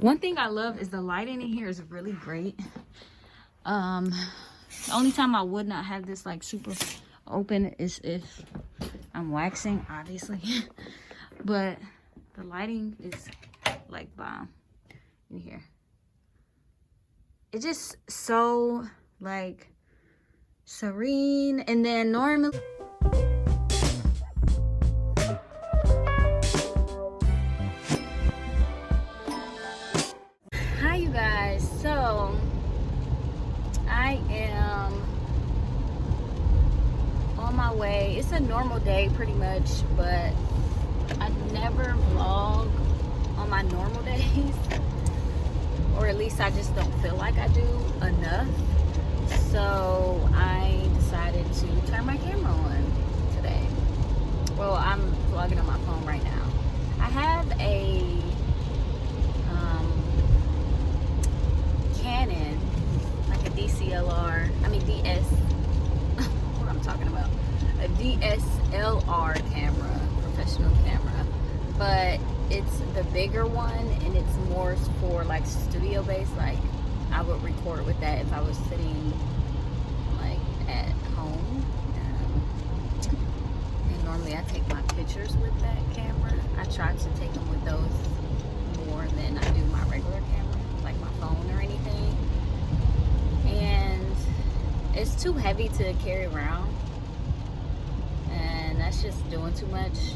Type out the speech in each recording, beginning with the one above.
One thing I love is the lighting in here is really great. The only time I would not have this like super open is if I'm waxing, obviously. But the lighting is like bomb in here. It's just so like serene. And then normally hi you guys, so I am on my way. It's a normal day pretty much, but I never vlog on my normal days, or at least I just don't feel like I do enough. So I decided to turn my camera on today. Well, I'm vlogging on my phone right now. I have a Canon, like a DSLR, I mean DS, what I'm talking about, a DSLR camera, professional camera, but it's the bigger one, and it's more for like studio based. Like I would record with that if I was sitting like at home, and normally I take my pictures with that camera. I try to take them with those more than I do my regular camera, like my phone or anything. And it's too heavy to carry around, and that's just doing too much,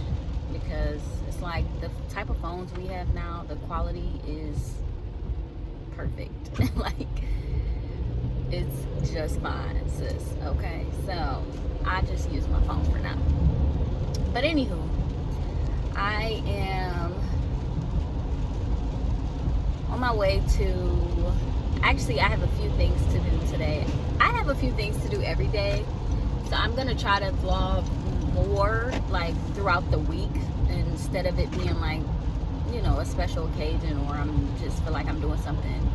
because it's like the type of phones we have now, the quality is perfect. Like it's just fine, sis. Okay, so I just use my phone for now. But anywho, I am on my way to, actually I have a few things to do today. I have a few things to do every day, so I'm gonna try to vlog more like throughout the week, instead of it being like, you know, a special occasion, or I'm just feel like I'm doing something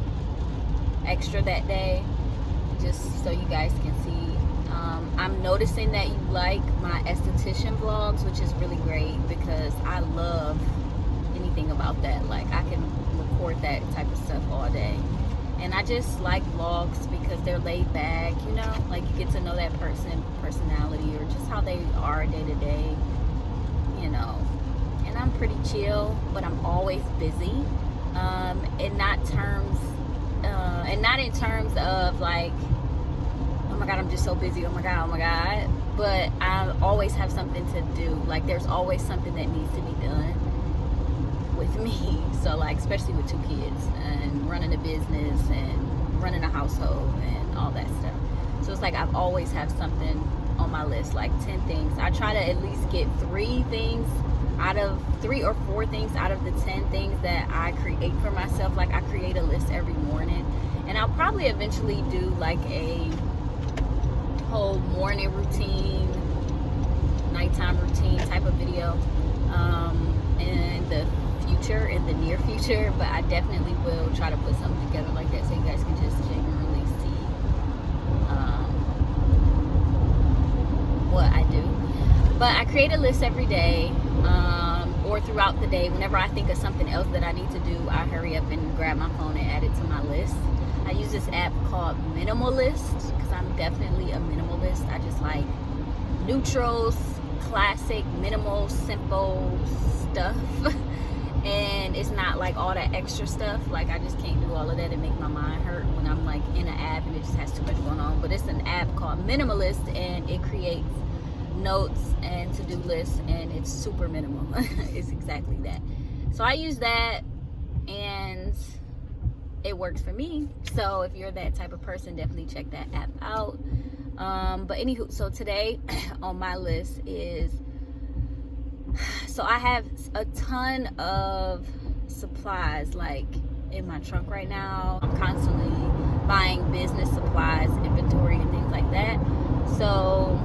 extra that day, just so you guys can see. I'm noticing that you like my esthetician vlogs, which is really great, because I love anything about that. Like I can record that type of stuff all day. And I just like vlogs because they're laid back, you know, like you get to know that personality, or just how they are day to day, you know. And I'm pretty chill, but I'm always busy, and not in terms of like, oh my god, I'm just so busy, oh my god, but I always have something to do. Like there's always something that needs to be done with me. So like, especially with 2 kids and running a business and running a household and all that stuff, so it's like I've always have something on my list, like 10 things. I try to at least get 3 or 4 things out of the 10 things that I create for myself. Like I create a list every morning, and I'll probably eventually do like a whole morning routine, nighttime routine type of video in the near future. But I definitely will try to put something together like that, so you guys can just genuinely see what I do. But I create a list every day, or throughout the day. Whenever I think of something else that I need to do, I hurry up and grab my phone and add it to my list. I use this app called Minimalist, because I'm definitely a minimalist. I just like neutrals, classic, minimal, simple stuff. And it's not like all that extra stuff. Like I just can't do all of that and make my mind hurt when I'm like in an app and it just has too much going on. But it's an app called Minimalist, and it creates notes and to-do lists, and it's super minimal. It's exactly that. So I use that, and it works for me. So if you're that type of person, definitely check that app out. But anywho, so today on my list is, so I have a ton of supplies like in my trunk right now. I'm constantly buying business supplies, inventory, and things like that. So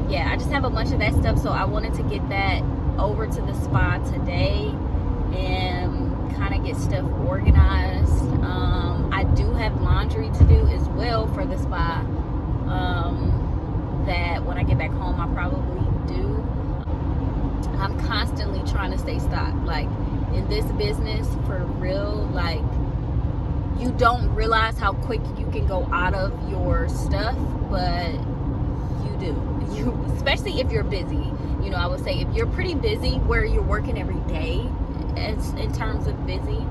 yeah, I just have a bunch of that stuff. So I wanted to get that over to the spa today and kind of get stuff organized. I do have laundry to do as well for the spa, that when I get back home I probably do. I'm constantly trying to stay stocked, like in this business, for real. Like you don't realize how quick you can go out of your stuff, but you do. You, especially if you're busy. You know, I would say if you're pretty busy where you're working every day, as in terms of busy,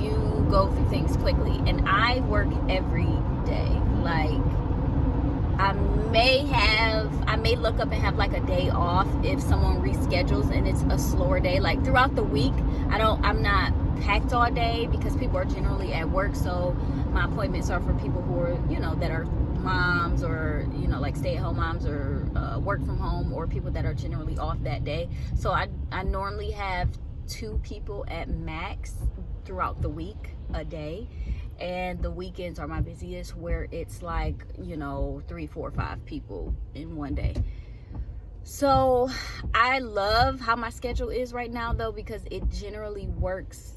you go through things quickly. And I work every day. Like, I may look up and have like a day off if someone reschedules and it's a slower day. Like throughout the week, I'm not packed all day because people are generally at work. So my appointments are for people who are, you know, that are moms or, you know, like stay-at-home moms or work from home, or people that are generally off that day. So I normally have 2 people at max throughout the week a day, and the weekends are my busiest, where it's like, you know, 3, 4, 5 people in one day. So I love how my schedule is right now, though, because it generally works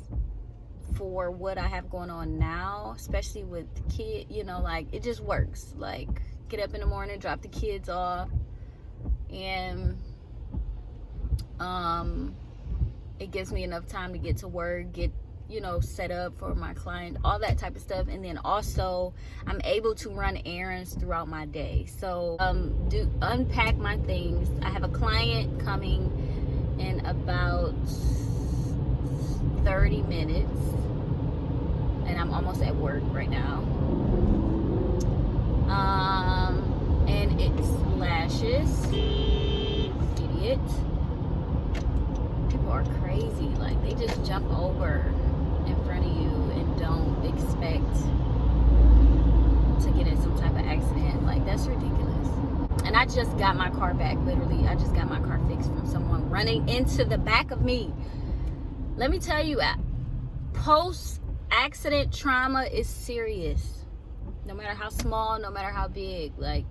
for what I have going on now, especially with the kid. You know, like, it just works. Like, get up in the morning, drop the kids off, and it gives me enough time to get to work, get, you know, set up for my client, all that type of stuff. And then also I'm able to run errands throughout my day. So unpack my things. I have a client coming in about 30 minutes, and I'm almost at work right now. And it's lashes. Idiot. People are crazy. Like, they just jump over in front of you and don't expect to get in some type of accident. Like, that's ridiculous. And I just got my car back. Literally, I just got my car fixed from someone running into the back of me. Let me tell you, post-accident trauma is serious. No matter how small, no matter how big. Like,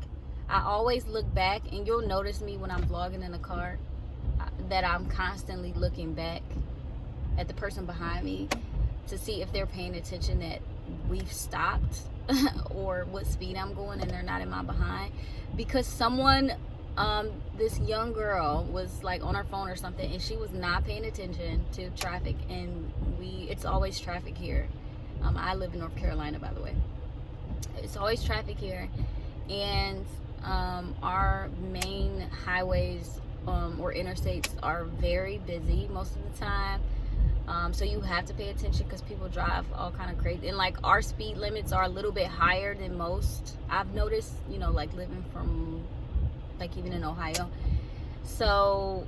I always look back, and you'll notice me when I'm vlogging in the car, that I'm constantly looking back at the person behind me to see if they're paying attention that we've stopped or what speed I'm going and they're not in my behind. Because someone, this young girl was like on her phone or something, and she was not paying attention to traffic. And it's always traffic here. I live in North Carolina, by the way. It's always traffic here, and our main highways or interstates are very busy most of the time. So you have to pay attention because people drive all kind of crazy. And like, our speed limits are a little bit higher than most. I've noticed, you know, like living from, like, even in Ohio. So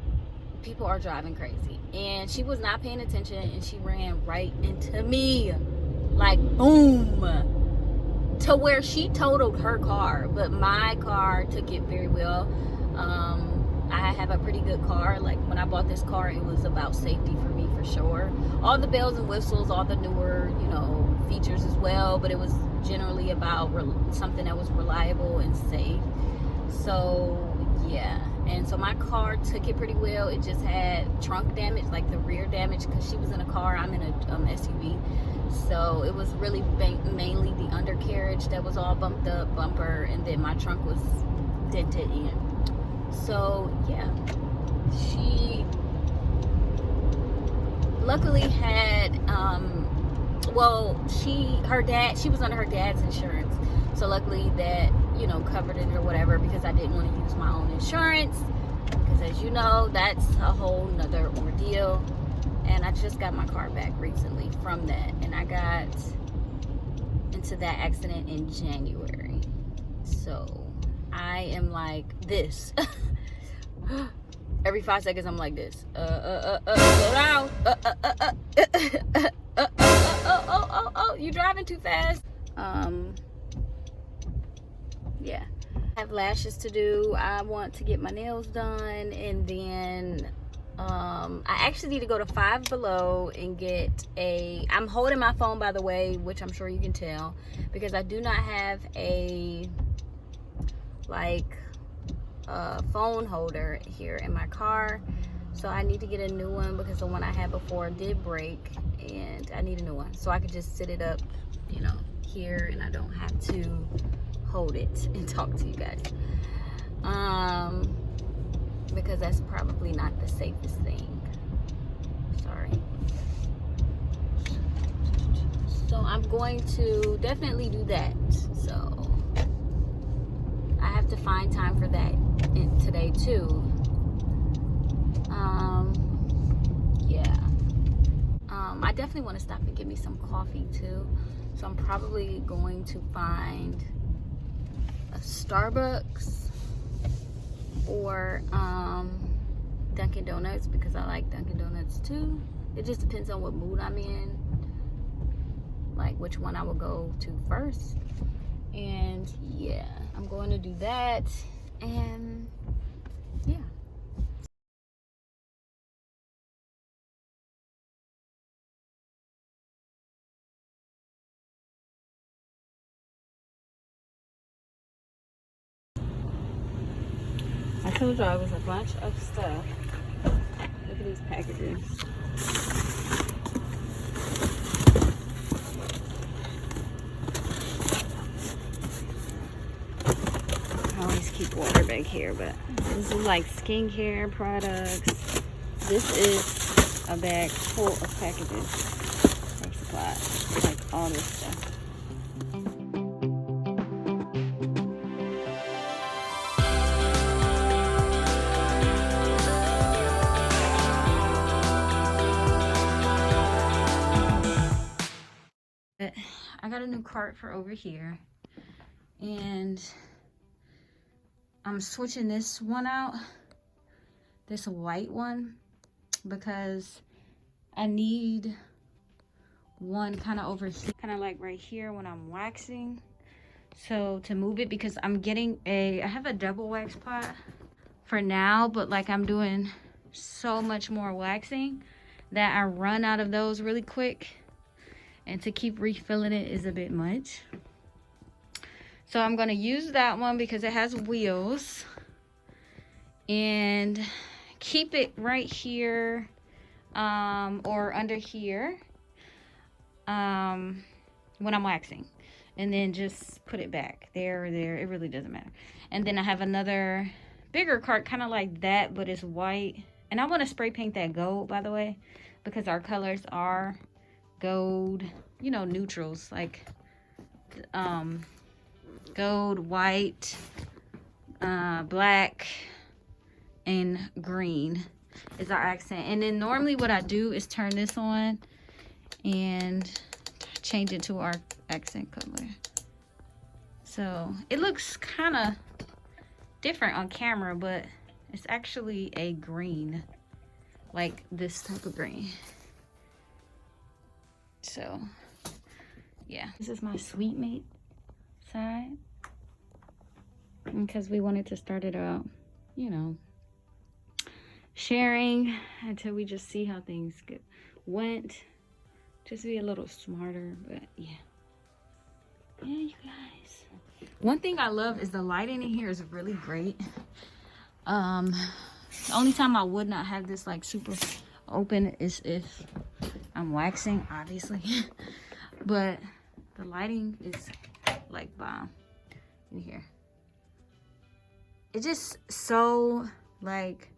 people are driving crazy. And she was not paying attention, and she ran right into me. Like, boom. To where she totaled her car. But my car took it very well. I have a pretty good car. Like, when I bought this car, it was about safety for me, for sure. All the bells and whistles, all the newer, you know, features as well. But it was generally about something that was reliable and safe. So, yeah. And so my car took it pretty well. It just had trunk damage, like the rear damage, because she was in a car. I'm in a SUV. So it was really mainly the undercarriage that was all bumped up, bumper, and then my trunk was dented in. So yeah, she luckily had she was under her dad's insurance, so luckily that, you know, covered it or whatever, because I didn't want to use my own insurance, because as you know, that's a whole nother ordeal. And I just got my car back recently from that, and I got into that accident in January. So I am like this. Every 5 seconds I'm like this. Slow down. You driving too fast. Yeah. I have lashes to do. I want to get my nails done, and then I actually need to go to Five Below and get I'm holding my phone, by the way, which I'm sure you can tell, because I do not have a phone holder here in my car. So I need to get a new one, because the one I had before did break, and I need a new one so I could just sit it up, you know, here, and I don't have to hold it and talk to you guys, because that's probably not the safest thing. Sorry. I'm going to definitely do that. So I have to find time for that today too. Yeah. I definitely want to stop and get me some coffee too. So I'm probably going to find a Starbucks or Dunkin' Donuts, because I like Dunkin' Donuts too. It just depends on what mood I'm in, like which one I will go to first. And yeah, I'm going to do that. And yeah. I told y'all it was a bunch of stuff. Look at these packages. I always keep water back here, but this is like skincare products. This is a bag full of packages of supplies, like all this stuff. I got a new cart for over here, and I'm switching this one out, this white one, because I need one kind of over here, kind of like right here when I'm waxing. So to move it, because I'm getting I have a double wax pot for now, but like I'm doing so much more waxing that I run out of those really quick. And to keep refilling it is a bit much. So I'm going to use that one because it has wheels. And keep it right here or under here when I'm waxing. And then just put it back there or there. It really doesn't matter. And then I have another bigger cart, kind of like that, but it's white. And I want to spray paint that gold, by the way, because our colors are gold, you know, neutrals, like gold, white, black, and green is our accent. And then normally what I do is turn this on and change it to our accent color. So it looks kind of different on camera, but it's actually a green, like this type of green. So yeah, this is my sweet mate side, because we wanted to start it out, you know, sharing until we just see how things went, just be a little smarter. But yeah, you guys, one thing I love is the lighting in here is really great. The only time I would not have this like super open is if I'm waxing, obviously. But the lighting is like bomb in here. It's just so like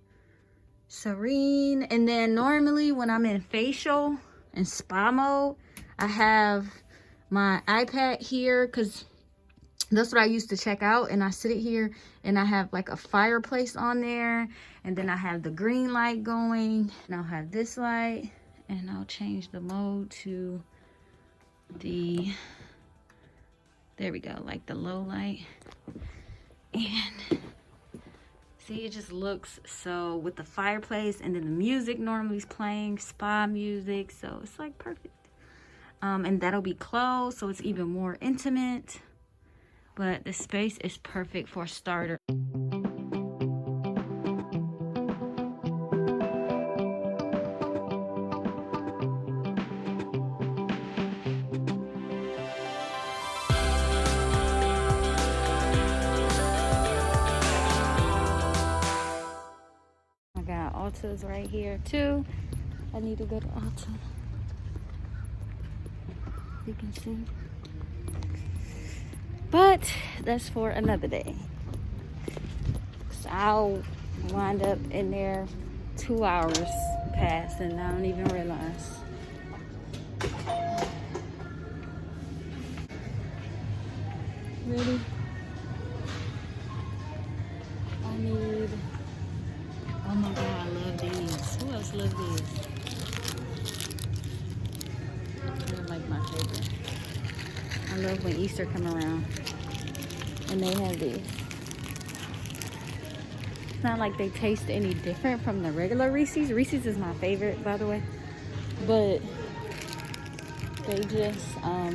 serene. And then normally when I'm in facial and spa mode, I have my iPad here because that's what I used to check out. And I sit it here and I have like a fireplace on there. And then I have the green light going. And I'll have this light. And I'll change the mode to the, there we go, like the low light. And see, it just looks so, with the fireplace, and then the music normally is playing, spa music, so it's like perfect. And that'll be closed, so it's even more intimate. But the space is perfect for a starter. Ulta's right here too. I need to go to Ulta. You can see. But that's for another day. So I'll wind up in there 2 hours past and I don't even realize. Ready? I need, oh my god, I love these. Who else loves these? They're like my favorite. I love when Easter come around and they have these. It's not like they taste any different from the regular Reese's. Reese's is my favorite, by the way. But they just, I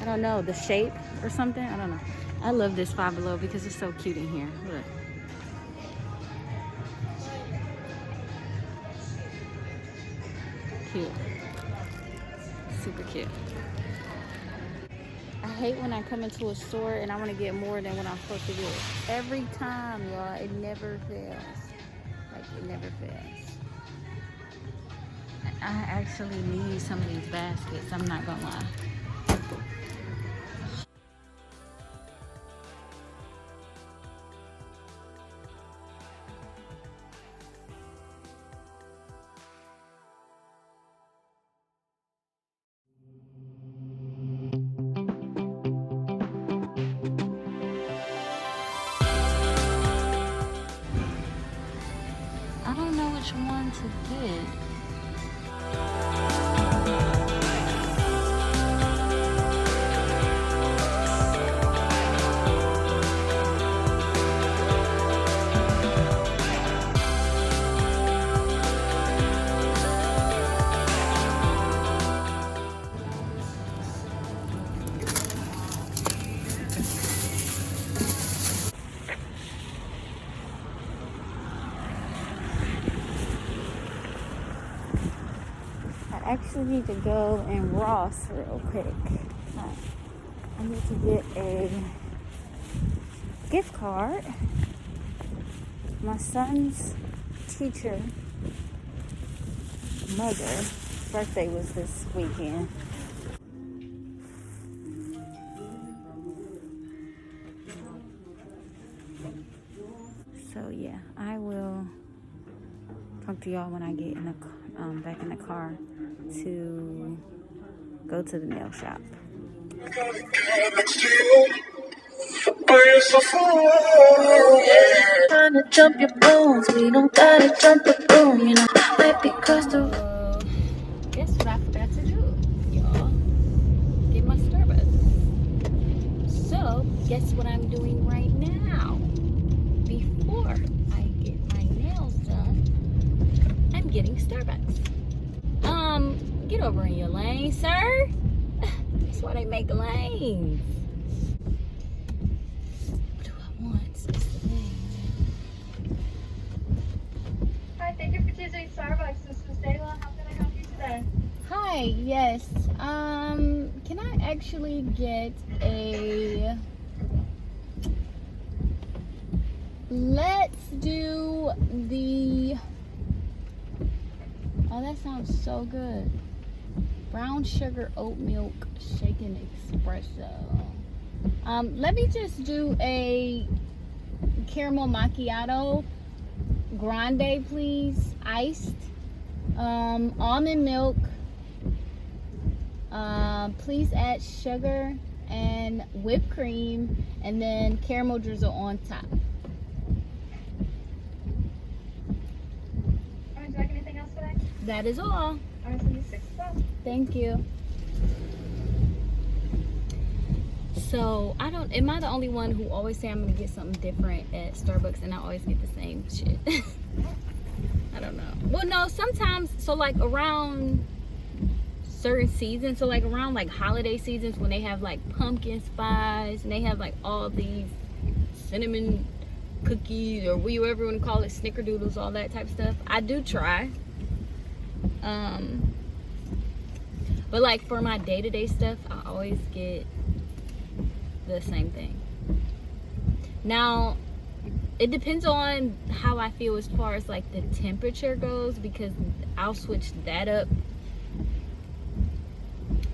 don't know, the shape or something. I don't know. I love this Five Below because it's so cute in here. Look. Cute. Super cute. I hate when I come into a store and I want to get more than what I'm supposed to get. Every time, y'all, it never fails. Like, it never fails. I actually need some of these baskets, I'm not gonna lie. I don't know which one to get. I actually need to go in Ross real quick. I need to get a gift card. My son's teacher, mother's birthday was this weekend. So yeah, I will talk to y'all when I get in the back in the car to go to the nail shop. Trying to jump your bones, we don't gotta jump the boom, you know. Might be cause the guess what I forgot to do, y'all? Get my Starbucks. So guess what I'm doing right now? Before I get my nails done, I'm getting Starbucks. Get over in your lane, sir. That's why they make lanes. What do I want? It's the thing. Hi, thank you for choosing Starbucks. This is Dayla. How can I help you today? Hi, yes. Can I actually get a... Let's do the... Oh, that sounds so good. Brown sugar oat milk shaken espresso. Let me just do a caramel macchiato grande, please. Iced. Almond milk. Please add sugar and whipped cream, and then caramel drizzle on top. Would you like anything else today? That is all. I'm going to send you 6 bucks. Thank you. So, am I the only one who always say I'm going to get something different at Starbucks and I always get the same shit? I don't know. Well, no, sometimes, so like around certain seasons, so like around like holiday seasons when they have like pumpkin spice and they have like all these cinnamon cookies or whatever you want to call it, snickerdoodles, all that type of stuff, I do try. But like for my day-to-day stuff, I always get the same thing. Now it depends on how I feel as far as like the temperature goes, because I'll switch that up.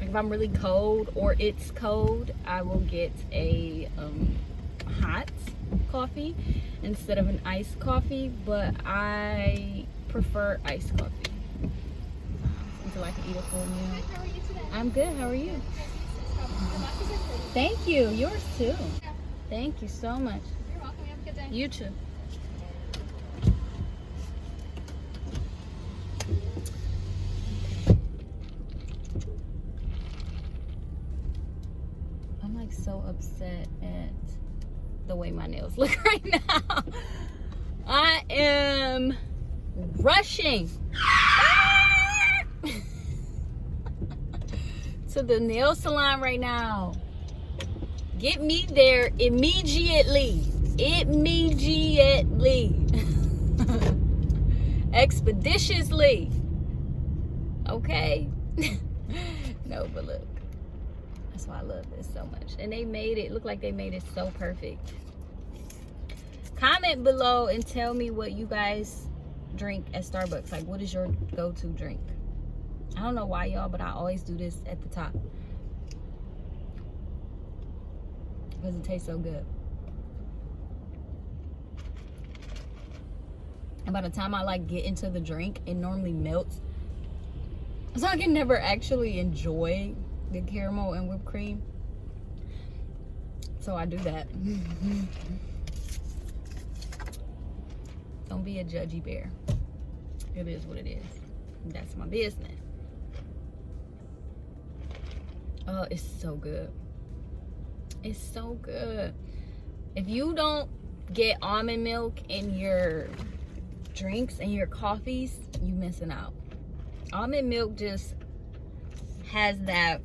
Like if I'm really cold or it's cold, I will get a hot coffee instead of an iced coffee, but I prefer iced coffee until I can eat a full meal. How are you today? I'm good. How are you? problem. Your glasses are pretty. Thank you. Yours too. Yeah. Thank you so much. You're welcome. You have a good day. You too. I'm like so upset at the way my nails look right now. I am rushing to the nail salon right now. Get me there immediately. Immediately. Expeditiously. Okay? No, but look. That's why I love this so much. And they made it look like they made it so perfect. Comment below and tell me what you guys drink at Starbucks. Like, what is your go-to drink? I don't know why, y'all, but I always do this at the top because it tastes so good. And by the time I like get into the drink, it normally melts, so I can never actually enjoy the caramel and whipped cream. So I do that. Don't be a judgy bear. It is what it is. That's my business. Oh, it's so good. It's so good. If you don't get almond milk in your drinks and your coffees, you missing out. Almond milk just has that,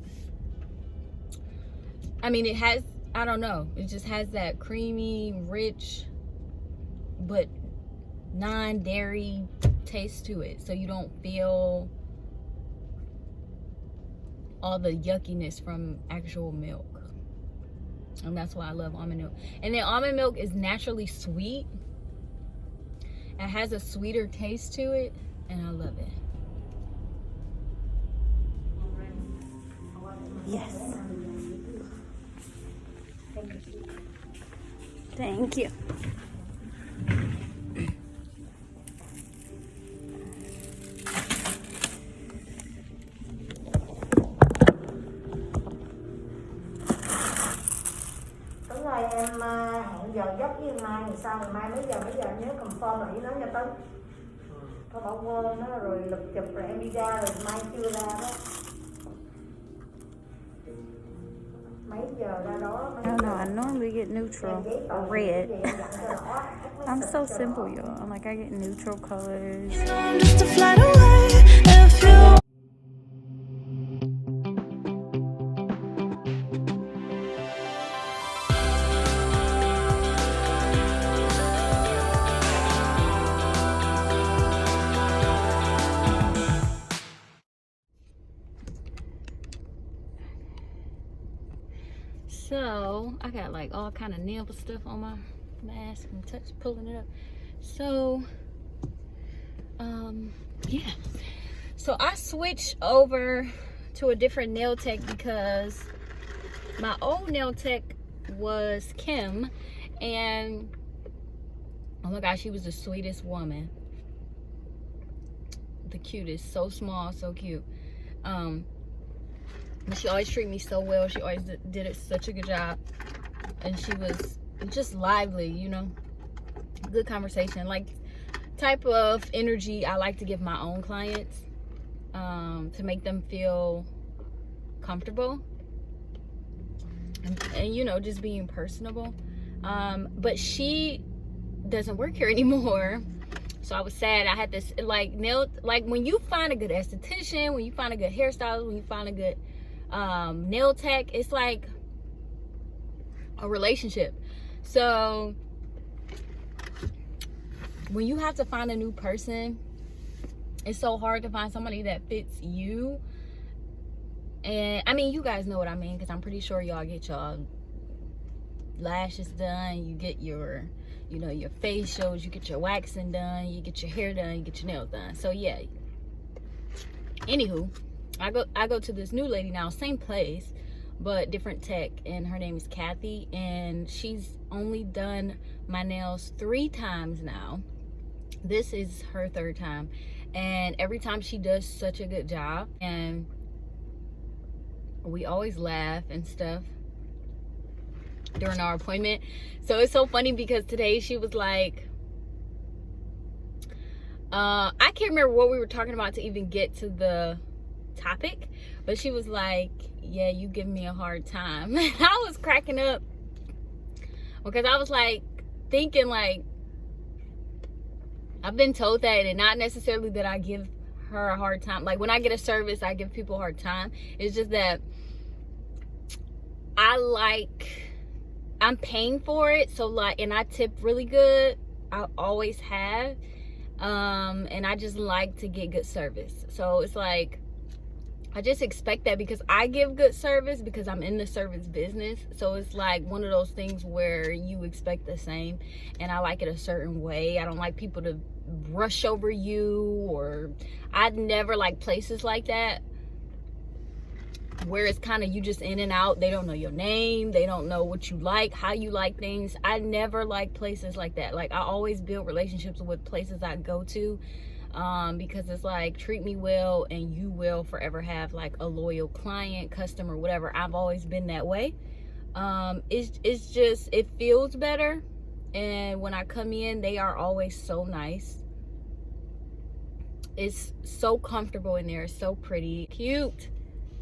I mean, it has, I don't know, it just has that creamy, rich, but non-dairy taste to it, so you don't feel all the yuckiness from actual milk. And that's why I love almond milk. And then almond milk is naturally sweet. It has a sweeter taste to it, and I love it. Yes. Thank you. Tối nay em hẹn giờ giấc với em Mai, thì sao ngày mai mấy giờ em nhớ confirm lại với nó nha Tấn. Có bảo quên nó rồi lục chụp rồi em đi ra rồi mai chưa ra đó. Mấy giờ ra đó? I don't know, I normally get neutral or red. I'm so simple, y'all. I'm like, I get neutral colors. You know I'm just a flight away if you. So I got like all kind of nail stuff on my mask and pulling it up. So yeah, so I switched over to a different nail tech because my old nail tech was Kim, and oh my gosh, she was the sweetest woman, the cutest, so small, so cute. She always treated me so well. She always did it such a good job, and she was just lively, you know, good conversation, like type of energy I like to give my own clients, to make them feel comfortable, and you know, just being personable. But she doesn't work here anymore, so I was sad. I had this like when you find a good esthetician, when you find a good hairstylist, when you find a good nail tech, it's like a relationship. So when you have to find a new person, it's so hard to find somebody that fits you. And I mean, you guys know what I mean, because I'm pretty sure y'all get y'all lashes done, you get your, you know, your facials, you get your waxing done, you get your hair done, you get your nails done. So yeah, anywho, I go to this new lady now, same place but different tech, and her name is Kathy, and she's only done my nails 3 times now. This is her 3rd time, and every time she does such a good job. And We always laugh and stuff during our appointment. So it's so funny because today she was like, I can't remember what we were talking about to even get to the topic, but she was like, yeah, you give me a hard time. And I was cracking up because I was like thinking, like, I've been told that, and not necessarily that I give her a hard time. Like, when I get a service, I give people a hard time. It's just that I'm paying for it, so like, and I tip really good. I always have, and I just like to get good service. So it's like, I just expect that because I give good service, because I'm in the service business. So it's like one of those things where you expect the same, and I like it a certain way. I don't like people to rush over you, or I'd never like places like that where it's kind of you just in and out. They don't know your name, they don't know what you like, how you like things. I never like places like that. Like, I always build relationships with places I go to, because it's like, treat me well and you will forever have like a loyal client, customer, whatever. I've always been that way. It's just, it feels better. And when I come in, they are always so nice. It's so comfortable in there, so pretty, cute.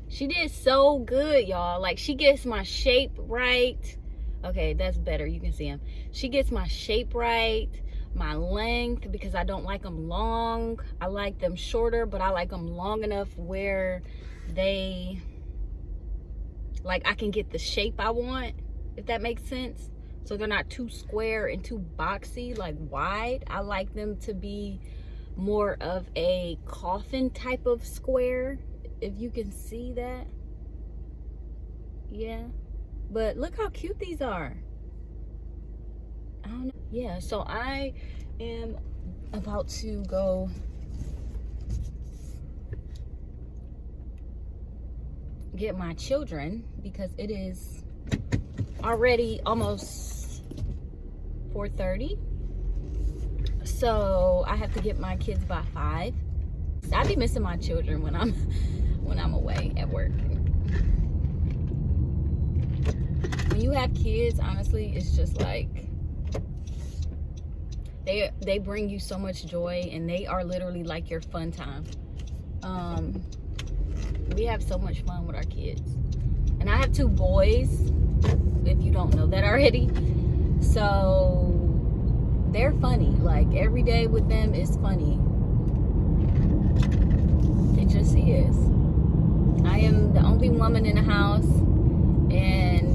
She did so good, y'all. Like, she gets my shape right. Okay, that's better, you can see him. She gets my shape right, my length, because I don't like them long. I like them shorter, but I like them long enough where they, like, I can get the shape I want, if that makes sense. So they're not too square and too boxy, like wide. I like them to be more of a coffin type of square, if you can see that. Yeah, but look how cute these are. I don't know. Yeah, so I am about to go get my children, because it is already almost 4:30. So I have to get my kids by 5. I be missing my children when I'm away at work. When you have kids, honestly, it's just like they bring you so much joy, and they are literally like your fun time. We have so much fun with our kids, and I have 2 boys, if you don't know that already. So they're funny. Like, every day with them is funny. It just is. I am the only woman in the house, and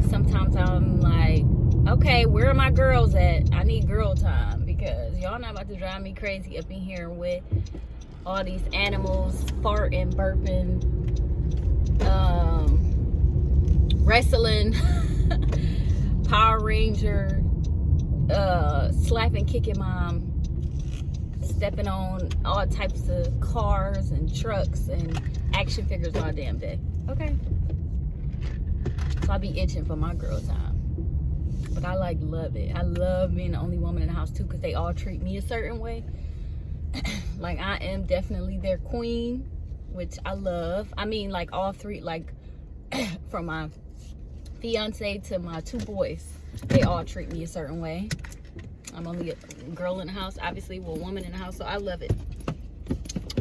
sometimes I'm like, okay, where are my girls at? I need girl time, because y'all not about to drive me crazy up in here with all these animals farting, burping, wrestling, Power Ranger, slapping, kicking mom, stepping on all types of cars and trucks and action figures all damn day. Okay. So I be itching for my girl time. But I like love it. I love being the only woman in the house too, because they all treat me a certain way. Like, I am definitely their queen, which I love. I mean, like, all 3, like from my fiance to my 2 boys, they all treat me a certain way. I'm only a girl in the house, obviously, well, a woman in the house, so I love it.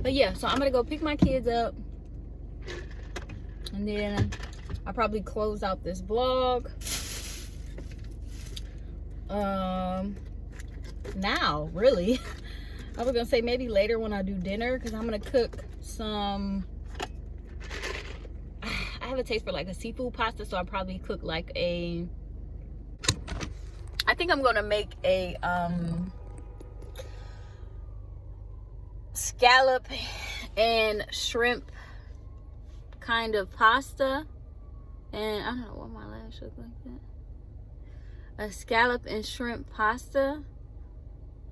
But yeah, so I'm gonna go pick my kids up, and then I'll probably close out this vlog. Now, really. I was gonna say maybe later when I do dinner, because I'm gonna cook some, I have a taste for like a seafood pasta, so I'll probably cook like a, I think I'm gonna make a scallop and shrimp kind of pasta. And I don't know what my lash look like that. A scallop and shrimp pasta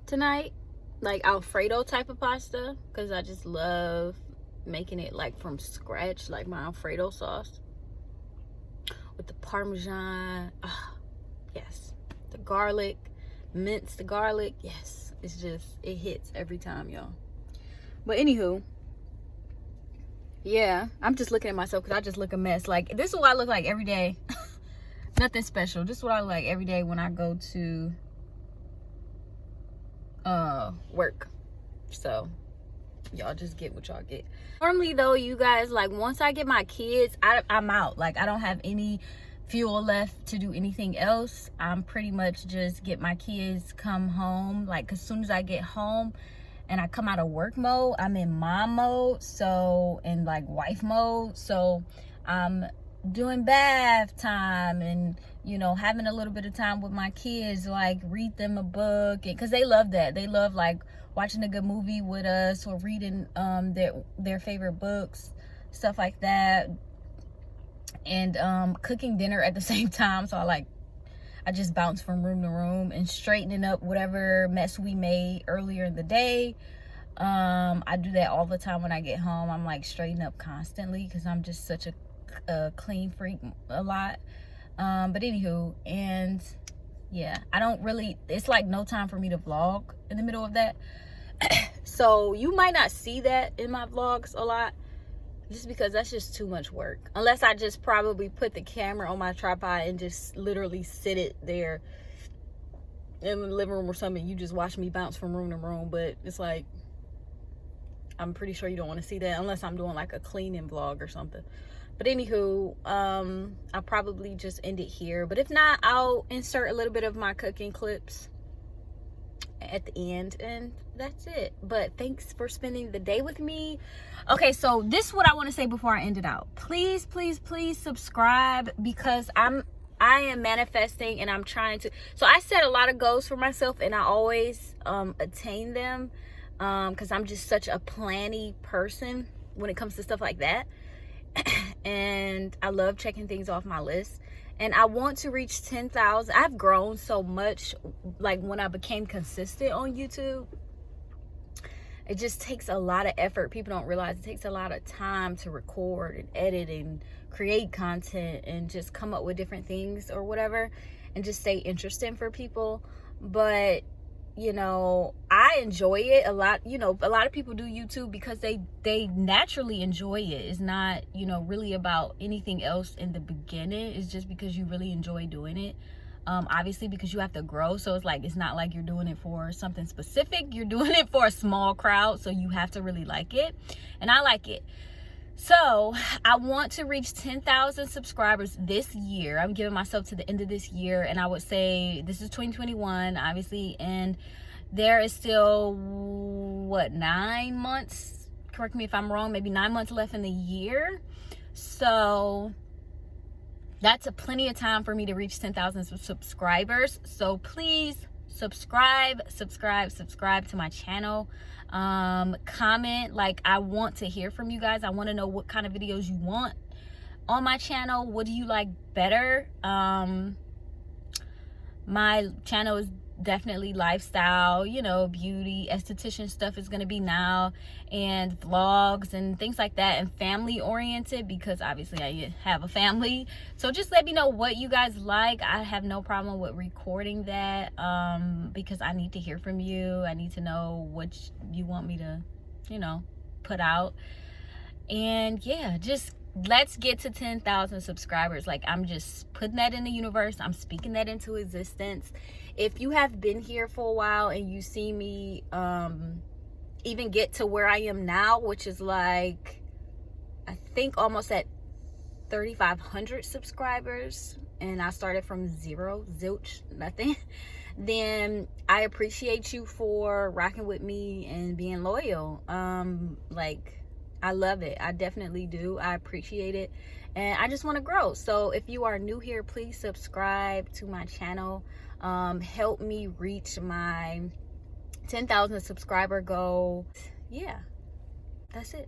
tonight, like Alfredo type of pasta, because I just love making it like from scratch, like my Alfredo sauce with the Parmesan. Yes, the garlic, mince the garlic. Yes, it's just, it hits every time, y'all. But anywho, yeah, I'm just looking at myself because I just look a mess. Like, this is what I look like every day. Nothing special. This is what I look like every day when I go to work. So y'all just get what y'all get. Normally though, you guys, like, once I get my kids, I'm out. Like, I don't have any fuel left to do anything else. I'm pretty much just get my kids, come home. Like, as soon as I get home and I come out of work mode, I'm in mom mode, so, and like wife mode. So I'm doing bath time and, you know, having a little bit of time with my kids, like read them a book, because they love that. They love like watching a good movie with us or reading their favorite books, stuff like that, and cooking dinner at the same time. So I just bounce from room to room and straightening up whatever mess we made earlier in the day. I do that all the time when I get home. I'm like straightening up constantly because I'm just such a clean freak a lot. But anywho, and yeah, I don't really, it's like no time for me to vlog in the middle of that. So you might not see that in my vlogs a lot, just because that's just too much work. Unless I just probably put the camera on my tripod and just literally sit it there in the living room or something. You just watch me bounce from room to room. But it's like, I'm pretty sure you don't want to see that unless I'm doing like a cleaning vlog or something. But anywho, I'll probably just end it here. But if not, I'll insert a little bit of my cooking clips at the end, and that's it. But thanks for spending the day with me. Okay, so this is what I want to say before I end it out. Please, please, please subscribe, because I am manifesting and I'm trying to. So I set a lot of goals for myself and I always attain them, because I'm just such a planny person when it comes to stuff like that. And I love checking things off my list. And I want to reach 10,000. I've grown so much, like when I became consistent on YouTube. It just takes a lot of effort. People don't realize it takes a lot of time to record and edit and create content and just come up with different things or whatever, and just stay interesting for people. But you know, I enjoy it a lot. You know, a lot of people do YouTube because they naturally enjoy it. It's not, you know, really about anything else in the beginning. It's just because you really enjoy doing it. Obviously because you have to grow. So it's like, it's not like you're doing it for something specific. You're doing it for a small crowd. So you have to really like it. And I like it. So I want to reach 10,000 subscribers this year. I'm giving myself to the end of this year, and I would say this is 2021, obviously, and there is still, what, 9 months? Correct me if I'm wrong, maybe 9 months left in the year. So that's plenty of time for me to reach 10,000 subscribers. So please subscribe to my channel. Comment. Like, I want to hear from you guys. I want to know what kind of videos you want on my channel. What do you like better? My channel is definitely lifestyle, you know, beauty, esthetician stuff is going to be now, and vlogs and things like that, and family oriented, because obviously I have a family. So just let me know what you guys like. I have no problem with recording that, because I need to hear from you. I need to know what you want me to, you know, put out. And yeah, just let's get to 10,000 subscribers. Like, I'm just putting that in the universe. I'm speaking that into existence. If you have been here for a while and you see me even get to where I am now, which is like, I think almost at 3,500 subscribers, and I started from zero, zilch, nothing, then I appreciate you for rocking with me and being loyal. Like, I love it. I definitely do. I appreciate it. And I just want to grow. So if you are new here, please subscribe to my channel. Help me reach my 10,000 subscriber goal. Yeah, that's it.